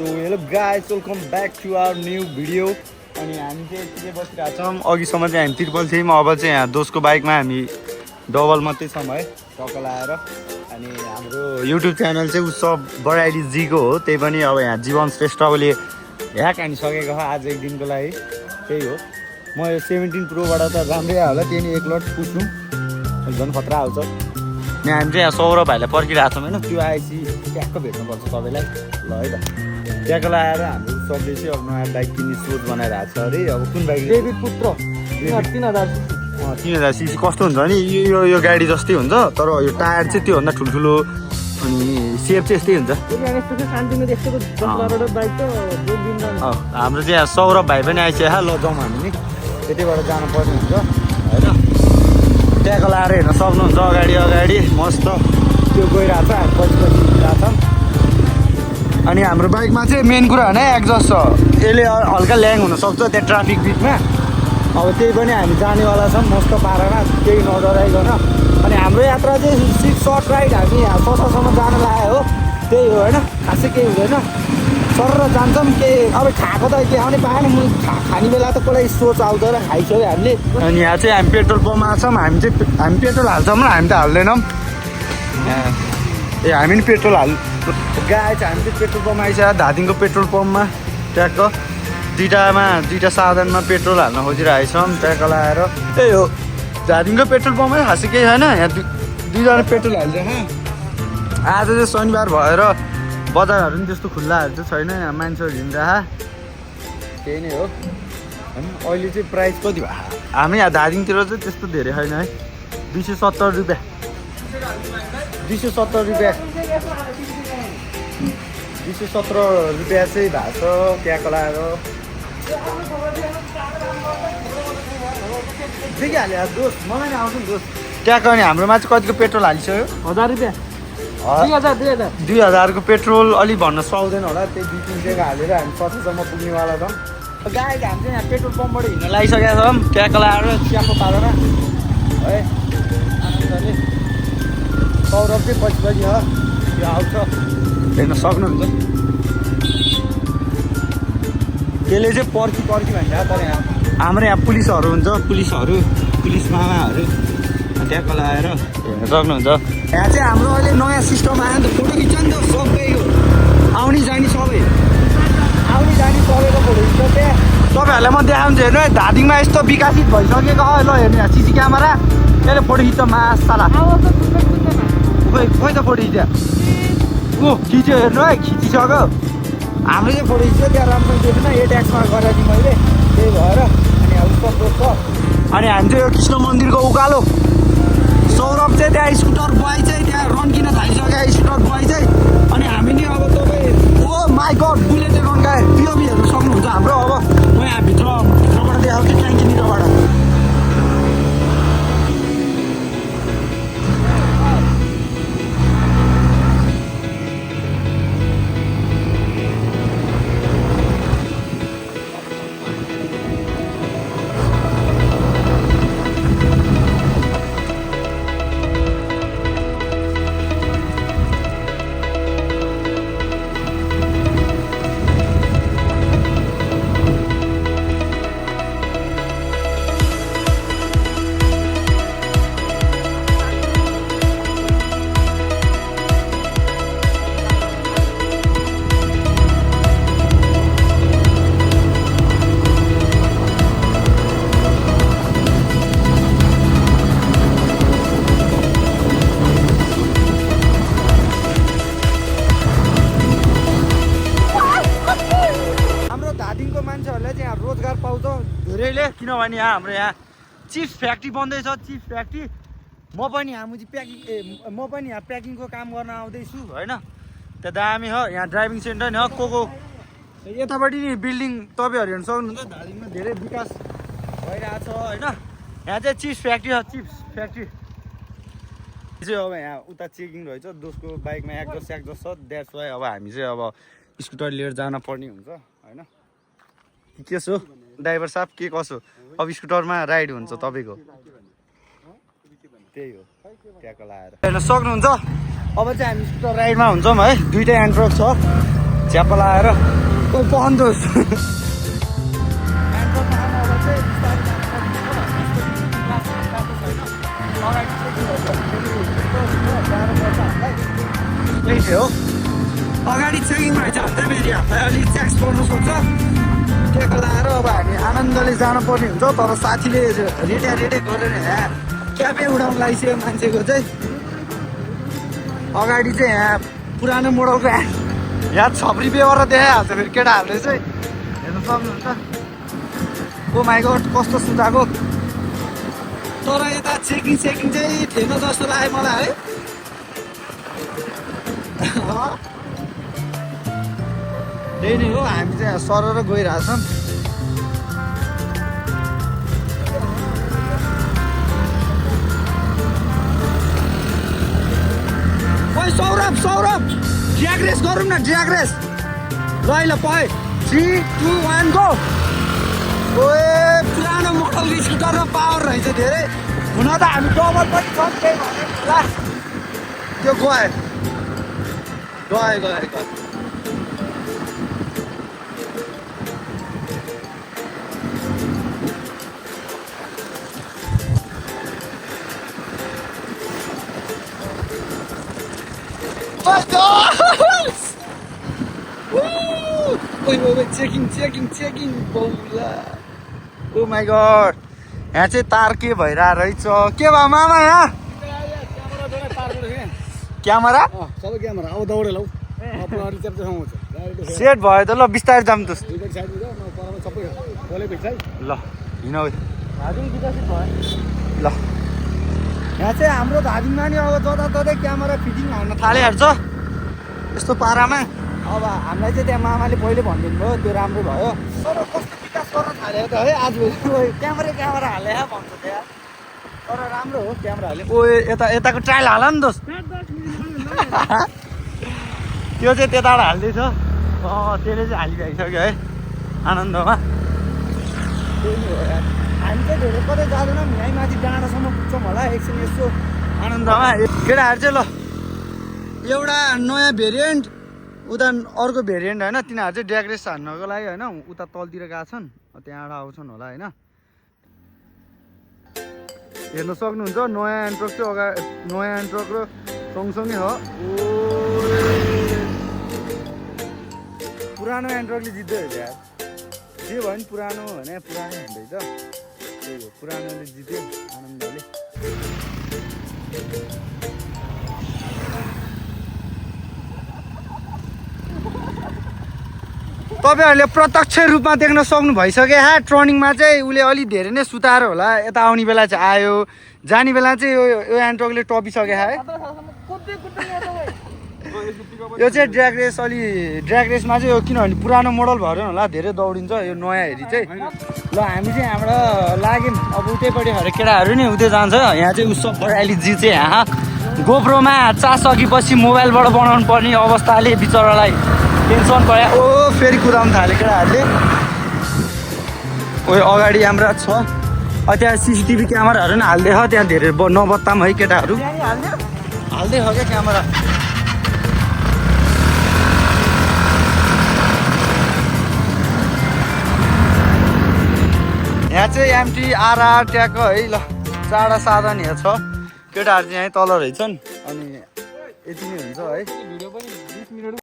So hello guys welcome back to our new video. अनि हामी चाहिँ यतिकै बसिरहेको छौँ। अघिसम्म चाहिँ हामी त्रिपल थियौँ, अब चाहिँ यहाँ दोस्को बाइकमा हामी डबल मात्रै छौँ है, टक्क लाएर। अनि हाम्रो युट्युब च्यानल चाहिँ उत्सव बराइली जीको हो, त्यही पनि अब यहाँ जीवन श्रेष्ठ अहिले ह्याक हानिसकेको छ आज एक दिनको लागि। त्यही हो, म यो 17 प्रोबाट त राम्रै होला, त्यही नि एक लट पुस्नु झन् खतरा आउँछ। अनि हामी चाहिँ यहाँ सौरभ भाइलाई पर्खिरहेको छौँ होइन, त्यो आएपछि ट्याक्क भेट्नुपर्छ तपाईँलाई ल है त। ट्याक्क लगाएर हाम्रो सबले चाहिँ अब नयाँ बाइक किन्ने सोच बनाइरहेको छ अरे। अब कुन बाइक? डेभिड पुत्र 3000 सीसी कस्तो हुन्छ नि, यो गाडी जस्तै हुन्छ, तर यो टायर चाहिँ त्योभन्दा ठुल्ठुलो अनि सेप चाहिँ यस्तै हुन्छ। हाम्रो चाहिँ यहाँ सौरभ भाइ पनि आइसक्यो, ल जाउँ हामी नि, त्यतिबाट जानुपर्ने हुन्छ होइन। ट्याक्क लगाएर हेर्न सक्नुहुन्छ अगाडि अगाडि मस्त त्यो गइरहेको छ, हामी पछि पछि गइरहेको छ। अनि हाम्रो बाइकमा चाहिँ मेन कुरा होइन एक्जस्ट छ, यसले हल्का ल्याङ हुनसक्छ त्यहाँ ट्राफिक बिचमा। अब त्यही पनि हामी जानेवाला छौँ मस्त पारामा, केही नडराइकन। अनि हाम्रो यात्रा चाहिँ सर्ट राइड हामी यहाँ ससासम्म जान लाग्यो हो, त्यही हो होइन, खासै केही हुँदैन, सर जान्छौँ। केही अब खाएको त के आउने पाएन, खाने बेला त कसलाई सोच आउँछ र खाइसक्यो हामीले। अनि यहाँ चाहिँ हामी पेट्रोल पम्पमा छौँ, हामी पेट्रोल हाल्छौँ र हामी त हाल्दैनौँ। ए हामी नि पेट्रोल गाए चाहिँ हामी चाहिँ पेट्रोल पम्पमा आइसक्यो, धादिङको पेट्रोल पम्पमा ट्याक्क दुईवटा साधनमा पेट्रोल हाल्न खोजिरहेको छौँ ट्याक्क लगाएर। त्यही हो, धादिङको पेट्रोल पम्पमै खासै केही छैन, यहाँ दुईजना पेट्रोल हाल्छ। आज चाहिँ शनिबार भएर बजारहरू पनि त्यस्तो खुल्लाहरू चाहिँ छैन, यहाँ मान्छेहरू हिँड्दा त्यही नै हो। होइन अहिले चाहिँ प्राइस कति भयो? हामी यहाँ धादिङतिर चाहिँ त्यस्तो धेरै छैन है, 270 रुपियाँ 270 रुपियाँ 217 रुपियाँ चाहिँ भएको छ ट्याक्क लगाएर। देखिहाल्यो दोस्त, मलाई नि आउँछ नि दोस्त ट्याक्क। अनि हाम्रोमा चाहिँ कतिको पेट्रोल हालिसक्यो? 1000 रुपियाँ 2000 को पेट्रोल अलिक भन्न सक्दैन होला, त्यही 2-3 जग्गा हालेर हामी 50सम्म पुग्नेवाला छौँ। गाडी हामी चाहिँ यहाँ पेट्रोल पम्पबाट हिँड्न लागिसकेका छौँ ट्याक्क लगाएर चियाको पारेर है। आनन्दले सौरभ चाहिँ पछि पछि हो, त्यो आउँछ हेर्न सक्नुहुन्छ। त्यसले चाहिँ पर्खी भन्छ, तर यहाँ हाम्रो यहाँ पुलिसहरू हुन्छ, पुलिस मामाहरू ट्याक्क लगाएर हेर्न सक्नुहुन्छ। यहाँ चाहिँ हाम्रो अहिले नयाँ सिस्टम आयो नि त, फोटो खिच्छ नि त सबै हो, आउने जाने सबैको फोटो खिच्छ। त्यहाँ तपाईँहरूलाई म देखाउँछु हेर्नु है, धादिङमा यस्तो विकसित भइसकेको ल हेर्नु यहाँ सिसी क्यामेरा, यसले फोटो खिच्छ मासाला। खोइ त फोटो खिच्यो खिच्यो हेर्नु है, खिचिसक्यो। हाम्रो चाहिँ फोटो खिच्यो त्यहाँ राम्रो देख्दैन, ए ट्याक्समा गरेर दिएँ मैले, त्यही भएर। अनि अब कस्तो छ। अनि हामी चाहिँ यो कृष्ण मन्दिरको उकालो, सौरभ चाहिँ त्यहाँ स्कुटर बोय चाहिँ त्यहाँ रन्किन थालिसक्यो स्कुटर बोय चाहिँ। अनि हामी नि अब तपाईँ ओ माई गड बुलेटले रन्काए पिओभी हेर्नु सक्नुहुन्छ हाम्रो। अब म यहाँ भित्रबाट देखाउँछु ट्याङ्कीनिरबाट। मान्छेहरूलाई चाहिँ यहाँ रोजगार पाउँछ धेरैले, किनभने यहाँ हाम्रो यहाँ चिप्स फ्याक्ट्री बन्दैछ, चिप्स फ्याक्ट्री। म पनि यहाँ प्याकिङको काम गर्न आउँदैछु होइन। त्यहाँ दामी हो, यहाँ ड्राइभिङ सेन्टर नि हो, को यतापट्टि नि बिल्डिङ तपाईँहरू हेर्न सक्नुहुन्छ। धादिङमा धेरै विकास भइरहेछ होइन। यहाँ चाहिँ चिप्स फ्याक्ट्री हो, चिप्स फ्याक्ट्री चाहिँ। अब यहाँ उता चेकिङ रहेछ, दोस्को बाइकमा एक्जस्ट छ, द्याट्स वाइ अब हामी चाहिँ अब स्कुटर लिएर जान पर्ने हुन्छ होइन। के छ ड्राइभर साहब, के कसो? अब स्कुटरमा राइड हुन्छ तपाईँको, त्यही हो ट्याक्क लगाएर हेर्न सक्नुहुन्छ। अब चाहिँ हामी स्कुटर राइडमा हुन्छौँ है, दुईवटै एन्ड्रोक छ च्याप्पा लगाएर कोही पहन्दोस् त्यही थियो अगाडि चेकिङ भएछ भने फेरि हामीलाई अलिक ट्याक्स पर्नु सक्छ टेको लगाएर अब हामी आनन्दले जानुपर्ने हुन्छ तर साथीले रेडे गरेर यहाँ क्यापै उडाउनु लागिसक्यो मान्छेको चाहिँ अगाडि चाहिँ यहाँ पुरानो मोडलको यहाँ छप्री बेहोरा देखाइहाल्छ फेरि केटाहरूले चाहिँ हेर्नु सक्नुहुन्छ ओ माइ गड कस्तो सुताएको तर यता चेकिङ चाहिँ थिएन जस्तो लाग्यो मलाई है त्यही नै हो हामी चाहिँ सरर गइरहेछौँ सौरभ ड्र्याग रेस गरौँ न ड्र्याग रेस ल पय 3, 2, 1 गो ओए पुरानो मोडल स्कुटर र पावर रहेछ धेरै हुन त हामी डबल पनि छ त्यही भनेर ल त्यो गए चेकिङ ओ माई गड यहाँ चाहिँ तार के भइरहेको रहेछ के भयो मामा यहाँ क्यामेरा सबै क्यामेरा अब दौडे लौ सेट भयो त ल बिस्तारै जाऊँ त ल हिँड ल यहाँ चाहिँ हाम्रो धादिङमा नि अब जताततै क्यामेरा फिटिङ हान्न थालिहाल्छ यस्तो पारामा अब हामीलाई चाहिँ त्यहाँ मामाले पहिले भनिदिनु भयो त्यो राम्रो भयो तर कस्तो विकास गर्न थाल्यो त है आज क्यामेरा हाले भन्छ त्यहाँ तर राम्रो हो क्यामेरा हाले ओ यताको ट्रायल हाल नि दोस्त त्यो चाहिँ त्यताबाट हाल्दैछ त्यसले चाहिँ हालिसक्यो है आनन्दमा हामी चाहिँ धेरै कतै जाँदैनौँ यहीँ माथि डाँडासम्म पुग्छौँ होला एकछिन यसो आनन्दमा केटाहरू चाहिँ ल एउटा नयाँ भेरिएन्ट उता अर्को भेरिएन्ट होइन तिनीहरू चाहिँ ड्र्याग रेस हान्नको लागि होइन उता तलतिर गएको छन् त्यहाँबाट आउँछन् होला होइन हेर्न सक्नुहुन्छ नयाँ एन्ट्रक चाहिँ अगाडि नयाँ एन्ट्रक र सँगसँगै हो पुरानो एन्ट्रकले जित्दै हो यार जे भयो नि पुरानो भने पुरानो हुँदैछ त्यही हो पुरानोले जित्यो आनन्दले तपाईँहरूले प्रत्यक्ष रूपमा देख्न सक्नु भइसक्यो टर्निङमा चाहिँ उसले अलिक धेरै नै सुताएर होला यता आउने बेला चाहिँ आयो जाने बेला चाहिँ यो एन्ट्रकले टपिसक्यो यो चाहिँ ड्र्याग रेसमा चाहिँ यो किनभने पुरानो मोडल भएर होला धेरै दौडिन्छ यो नयाँ हेरी चाहिँ ल हामी चाहिँ यहाँबाट लाग्यौँ अब उतैपट्टि खरे केटाहरू नि उतै जान्छ यहाँ चाहिँ उसो बडाली जी चाहिँ यहाँ गोप्रोमा चासकेपछि मोबाइलबाट बनाउनु पर्ने अवस्थाले बिचरालाई टेन्सन पर्यो ओ फेरि कुदाउनु थाल्यो केटाहरूले ओ अगाडि हाम्रा छ त्यहाँ सिसिटिभी क्यामेराहरू पनि हाल्दै छ त्यहाँ धेरै नबत्ताम है केटाहरू हाल्दै छ क्या क्यामेरा यहाँ चाहिँ एमटी आरआर ट्याको है ल चाडा साधन यहाँ छ केटाहरू चाहिँ यहीँ तल रहेछन् अनि यति नै हुन्छ है